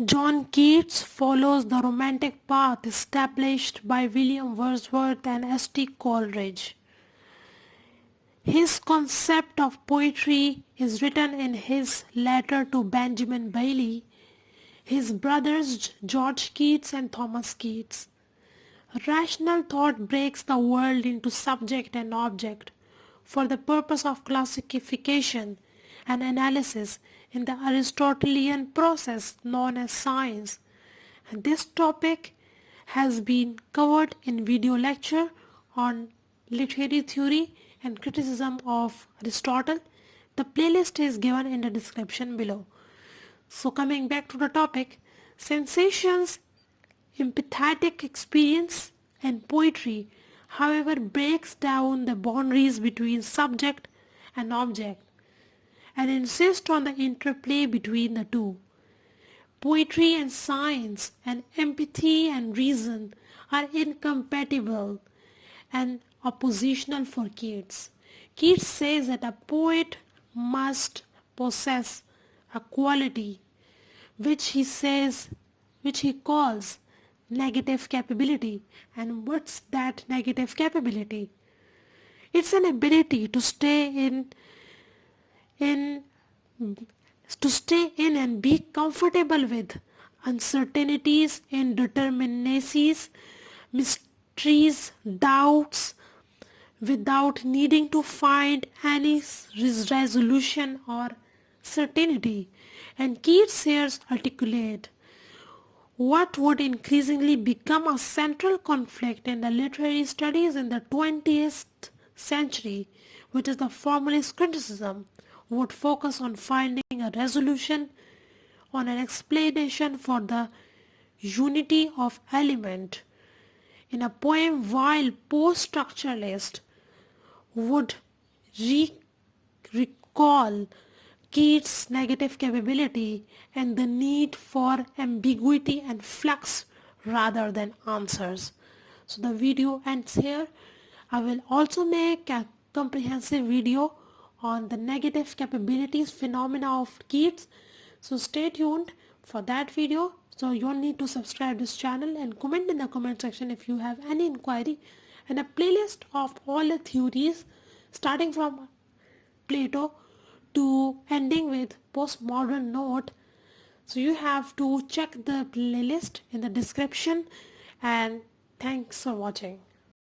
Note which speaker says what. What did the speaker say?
Speaker 1: John Keats follows the romantic path established by William Wordsworth and S.T. Coleridge. His concept of poetry is written in his letter to Benjamin Bailey, his brothers George Keats and Thomas Keats. Rational thought breaks the world into subject and object for the purpose of classification and analysis in the Aristotelian process known as science. And this topic has been covered in video lecture on literary theory and criticism of Aristotle. The playlist is given in the description below. So coming back to the topic, sensations, empathetic experience and poetry, however, breaks down the boundaries between subject and object and insists on the interplay between the two. Poetry and science and empathy and reason are incompatible and oppositional for Keats. Keats says that a poet must possess a quality which he calls negative capability. And what's that negative capability? It's an ability to stay in and be comfortable with uncertainties, indeterminacies, mysteries, doubts, without needing to find any resolution or certainty. And Keats here articulate what would increasingly become a central conflict in the literary studies in the 20th century, which is the formalist criticism, would focus on finding a resolution, on an explanation for the unity of element in a poem, while post-structuralists would recall Keats' negative capability and the need for ambiguity and flux rather than answers. So the video ends here. I will also make a comprehensive video on the negative capabilities phenomena of Keats. So stay tuned for that video. So you need to subscribe this channel and comment in the comment section if you have any inquiry, and a playlist of all the theories starting from Plato to ending with postmodern note. So you have to check the playlist in the description, and thanks for watching.